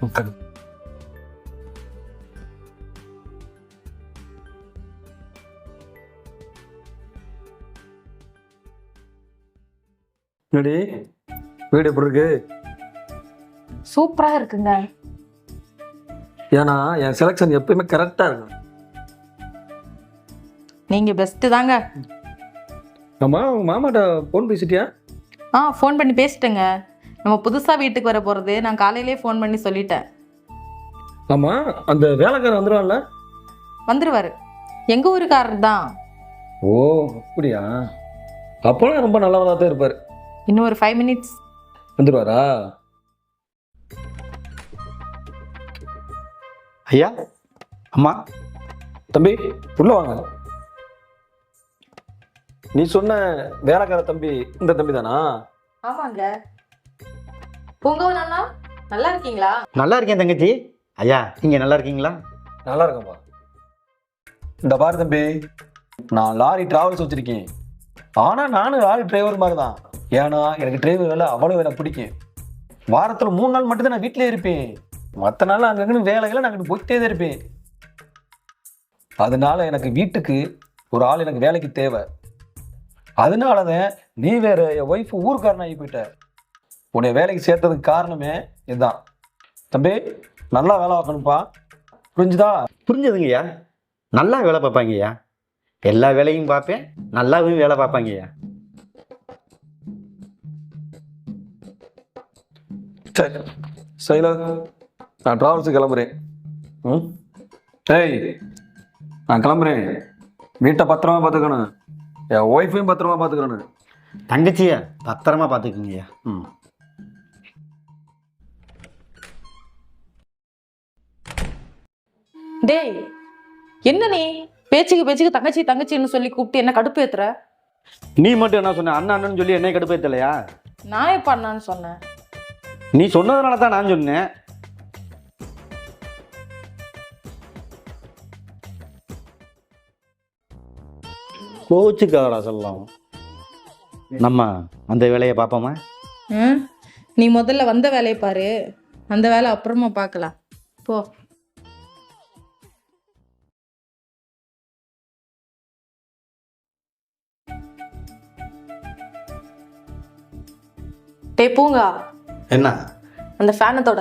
உட்காரு. என்னடி வீடு எப்படி இருக்கு? சூப்பரா இருக்குங்க. ஏன்னா என் செலெக்ஷன் எப்பயுமே கரெக்டா இருக்கும். நீங்க பெஸ்ட் தாங்க. ஆமா உங்க மாமாட்ட போன் பேசிட்டியா? ஃபோன் பண்ணி பேசிட்டேங்க. நம்ம புதுசா வீட்டுக்கு வர போறது நான் காலையிலேயே ஃபோன் பண்ணி சொல்லிட்டேன். ஆமா அந்த வேலைக்காரன் வந்துடுவான்ல? வந்துருவாரு. எங்க ஊருக்காரர் தான். ஓ அப்படியா? அப்போலாம் ரொம்ப நல்லவராக தான் இருப்பார். இன்னும் ஒரு 5 மினிட்ஸ். வந்துடுவாரா? ஐயா, அம்மா, தம்பி உள்ள வாங்க. நீ சொன்ன வேலைக்கார தம்பி இந்த தம்பி தானா? ஆமாங்க. பூங்கவனா நல்லா இருக்கீங்களா? நல்லா இருக்கேன் தங்கச்சி. ஐயா, நீங்க நல்லா இருக்கீங்களா? நல்லா இருக்கேன்ப்பா. இந்த பாரு தம்பி, நான் லாரி டிராவல்ஸ் வச்சிருக்கேன். ஆனா நானும் லாரி டிரைவர் மாதிரி தான். ஏன்னா எனக்கு டிரைவர் வேலை அவ்வளவு எனக்கு பிடிக்கும். வாரத்தில் 3 நாள் மட்டும்தான் நான் வீட்டிலே இருப்பேன். மற்ற நாள் அங்கன்னு வேலைகளை நான் போயிட்டே தான் இருப்பேன். அதனால எனக்கு வீட்டுக்கு ஒரு ஆள் எனக்கு வேலைக்கு தேவை. அதனாலதான் நீ வேற என் ஒய்ஃப் ஊருக்காரன் ஆகி போயிட்ட. உன்னை வேலைக்கு சேர்த்ததுக்கு காரணமே இதுதான். தம்பி நல்லா வேலை பார்க்கணும்ப்பா, புரிஞ்சுதா? புரிஞ்சதுங்கய்யா. நல்லா வேலை பார்ப்பாங்கய்யா. எல்லா வேலையும் பார்ப்பேன், நல்லாவும் வேலை பார்ப்பாங்கய்யா. சரி சைலா, நான் டிராவல்ஸுக்கு கிளம்புறேன். ம் ஏய் நான் கிளம்புறேன். வீட்டை பத்திரமா பார்த்துக்கணும், என் ஒய்ஃபையும் பத்திரமா பார்த்துக்கணும். தங்கச்சியை பத்திரமா பார்த்துக்குங்கய்யா. ம் டேய், என்ன நீ பேச்சுக்கு தங்கச்சி தங்கச்சின்னு சொல்லி கூப்பிட்டு என்ன கடுப்பு ஏத்துற? நீ மட்டும் என்ன சொன்ன? அண்ணன் அண்ணன் சொல்லி என்னை கடுப்பேத்தலையா? நான் எப்ப அண்ணான்னு சொன்னேன்? நீ சொன்னதுனால தான் நான் சொன்னேன். கோச்சுக்காரா சொல்லலாம். நம்ம அந்த வேலையை பார்ப்போமா? நீ முதல்ல வந்த வேலையை பாரு, அந்த வேலை அப்புறமா பார்க்கலாம். போ. டேய் பூங்கா, என்ன? அந்த ஃபேனத்தோட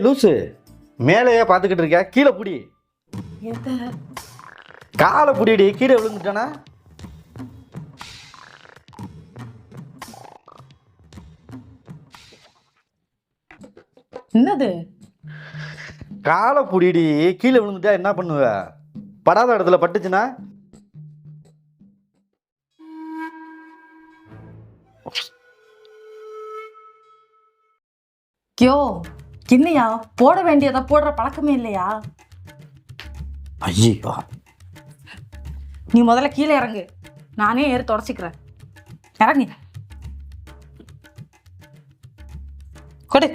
லூசு, மேலேயே பார்த்துக்கிட்டு இருக்க, கீழே புடி. காலை புடிடி, கீழே விழுந்துட்டானா? என்னது? காலை புடிடி, கீழே விழுந்துட்டா என்ன பண்ணுவ? படாத இடத்துல பட்டுச்சுன்னா? யோ, என்னையா போட வேண்டியதை போடுற பழக்கமே இல்லையா? ஐயோ, நீ முதல்ல கீழே இறங்கு, நானே ஏறி தொடச்சிக்கிறேன். இறங்கு. கொடு.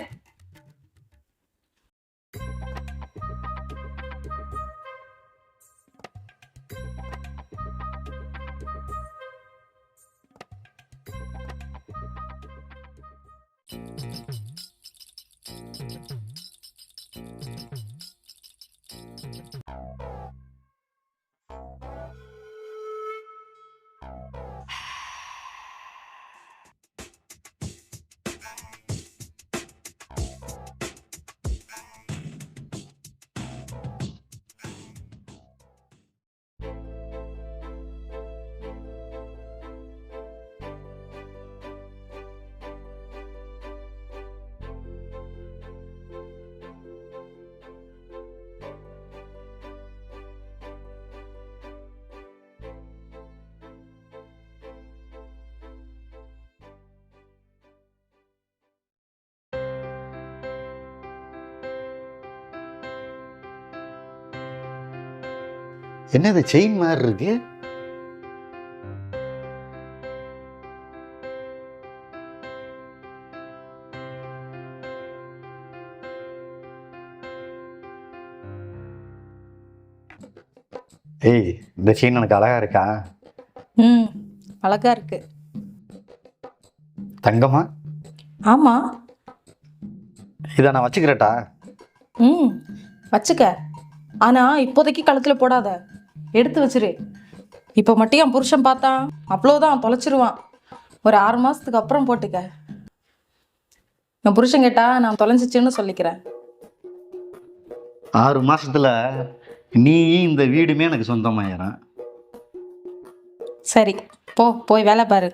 என்னது செயின் மாதிரி இருக்கு? ஏய், இந்த செயின் எனக்கு அழகா இருக்கா? ம், அழகா இருக்கு. தங்கமா? ஆமா. இதை நான் வச்சுக்கிறட்டா? ம், வச்சுக்க. ஆனா இப்போதைக்கு கழுத்துல போடாத, எடுத்து வச்சிரு. இப்போ மட்டும் என் புருஷன் பார்த்தான் அவ்வளோதான், தொலைச்சிருவான். ஒரு 6 மாசத்துக்கு அப்புறம் போட்டுக்க. என் புருஷன் கேட்டா நான் தொலைஞ்சிச்சுன்னு சொல்லிக்கிறேன். 6 மாசத்துல நீ இந்த வீடுமே எனக்கு சொந்தமாயிரும். சரி, போய் வேலை பாரு.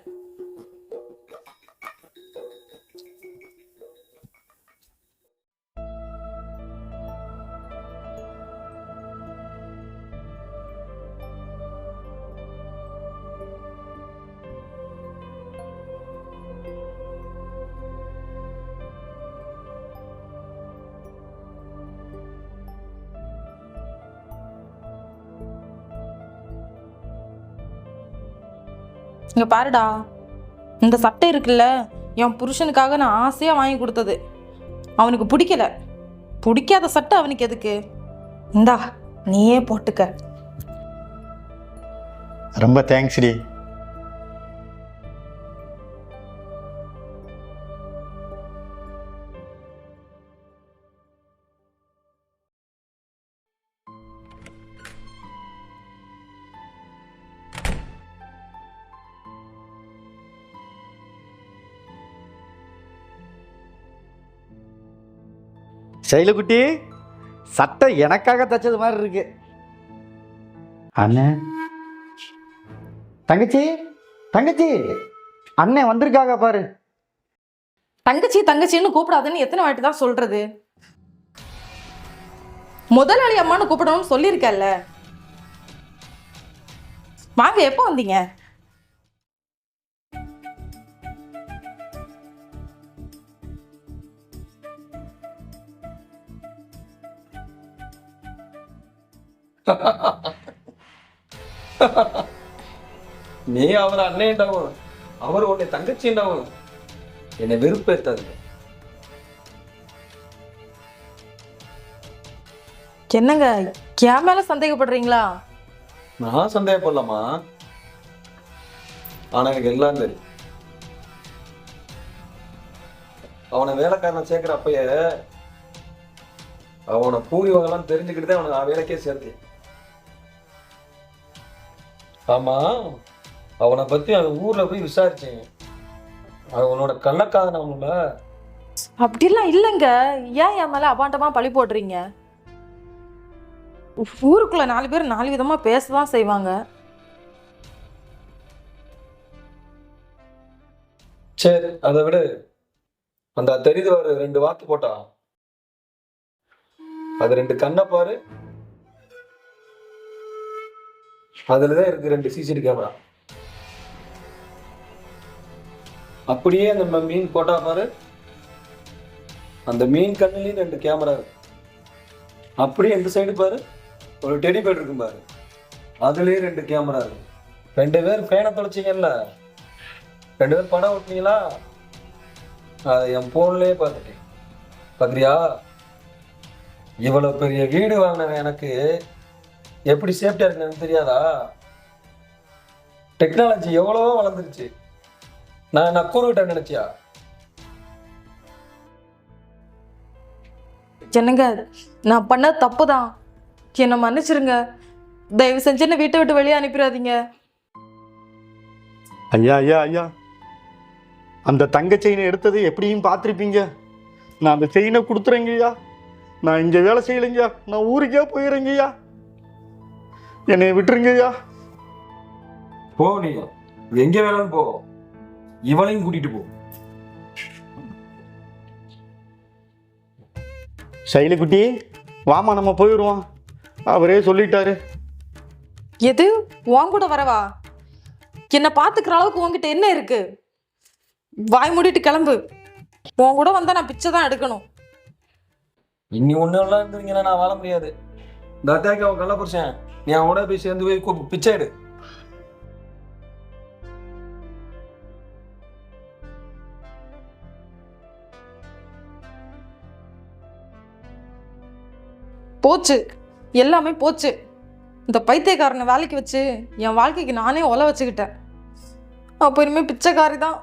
இங்க பாருடா, இந்த சட்டை இருக்குல்ல, என் புருஷனுக்காக நான் ஆசையா வாங்கி கொடுத்தது. அவனுக்கு பிடிக்கல. பிடிக்காத சட்டை அவனுக்கு எதுக்கு? இந்தா, நீயே போட்டுக்க. ரொம்ப தேங்க்ஸ் டி. செயலுக்குட்டி, சட்டை எனக்காக தைச்சது மாதிரி இருக்கு. அண்ணே, தங்கச்சி, தங்கச்சி, அண்ணே வந்திருக்காங்க பாரு. தங்கச்சி தங்கச்சின்னு கூப்பிடாதுன்னு எத்தனை வாட்டி தான் சொல்றது? முதலாளி அம்மான்னு கூப்பிடணும்னு சொல்லியிருக்கல்ல. வாங்க, எப்போ வந்தீங்க? நீ அவர் அண்ணன்டாவும் அவர் உன்னை தங்கச்சிண்டாவும் என்னை வெறுப்பேற்றாது. என்னங்க, என் மேல சந்தேகப்படுறீங்களா? நான் சந்தேகப்படலாமா? ஆனா எனக்கு எல்லாம் தெரியும். அவனை வேலைக்காரனை சேர்க்கிற அப்பயே அவனை கூலி வகைலாம் தெரிஞ்சுக்கிட்டு தான் அவனை நான் வேலைக்கே சேர்த்தேன். ஆமா, அவனை பத்தி அவன் ஊர்ல போய் விசாரிச்சேன். அவனோட கள்ளக்காதன் அவங்கள. அப்படிலாம் இல்லைங்க. ஏன் என் மேல அபாண்டமா பழி போடுறீங்க? ஊருக்குள்ள 4 பேர் 4 விதமா பேசதான் செய்வாங்க. சரி, அதை விட அந்த தெரியுது ஒரு 2 வாத்து போட்டா, அது 2 கண்ணை பாரு, அதுலதான் இருக்கு 2 சிசிடிவி கேமரா. அப்படியே அந்த மீன் போட்டா பாரு, அந்த மீன் கண்ணுலயும் 2 கேமரா இருக்கு. அப்படியே இந்த சைடு பாரு, ஒரு டெடி பேட் இருக்கும் பாரு, அதுலயே 2 கேமரா இருக்கு. 2 பேர் பேனை தொலைச்சிங்கல்ல, 2 பேர் படம் ஓட்டினீங்களா, அதை என் போன்லயே பார்த்துட்டேன். பாக்குறியா? இவ்வளவு பெரிய வீடு வாங்கின எனக்கு எப்படி சேஃப்டியா இருக்கு எனக்கு தெரியாதா? டெக்னாலஜி எவ்வளவோ வளர்ந்துருச்சு. நான் நக்கூறுகிட்ட நினைச்சியா? என்னங்க, நான் பண்ண தப்பு தான், என்னை மன்னிச்சிருங்க. தயவு செஞ்சு என்ன வீட்டை விட்டு வெளியே அனுப்பிடாதீங்க. ஐயா ஐயா ஐயா, அந்த தங்க செயினை எடுத்தது எப்படியும் பார்த்துருப்பீங்க. நான் அந்த செயினை கொடுத்துறேங்கய்யா. நான் இங்கே வேலை செய்யலைங்கய்யா, நான் ஊருக்கே போயிடுறேங்கய்யா. என்னை விட்டுருங்கய்யா. போ, நீ எங்க வேணாலும் போ, இவளையும் கூட்டிட்டு போ. சைலுக்குட்டி, வாமா நம்ம போயிடுவோம். அவரே சொல்லிட்டாரு. எது? உன் கூட வரவா? என்னை பார்த்துக்கிற அளவுக்கு உன்கிட்ட என்ன இருக்கு? வாய் மூடிட்டு கிளம்பு. உன் கூட வந்தா நான் பிச்சை தான் எடுக்கணும். இன்னி ஒண்ணு எல்லாம் இருந்தீங்கன்னா நான் வாழ முடியாது. இந்த அத்தாக்கு அவன் கள்ள புருஷன், நீ அவன் கூட போய் சேர்ந்து போய் பிச்சை எடு. போச்சு, எல்லாமே போச்சு. இந்த பைத்தியக்காரனை வேலைக்கு வச்சு என் வாழ்க்கைக்கு நானே ஒலை வச்சுக்கிட்டேன். அப்போ இனிமேல் பிச்சைக்காரி தான்.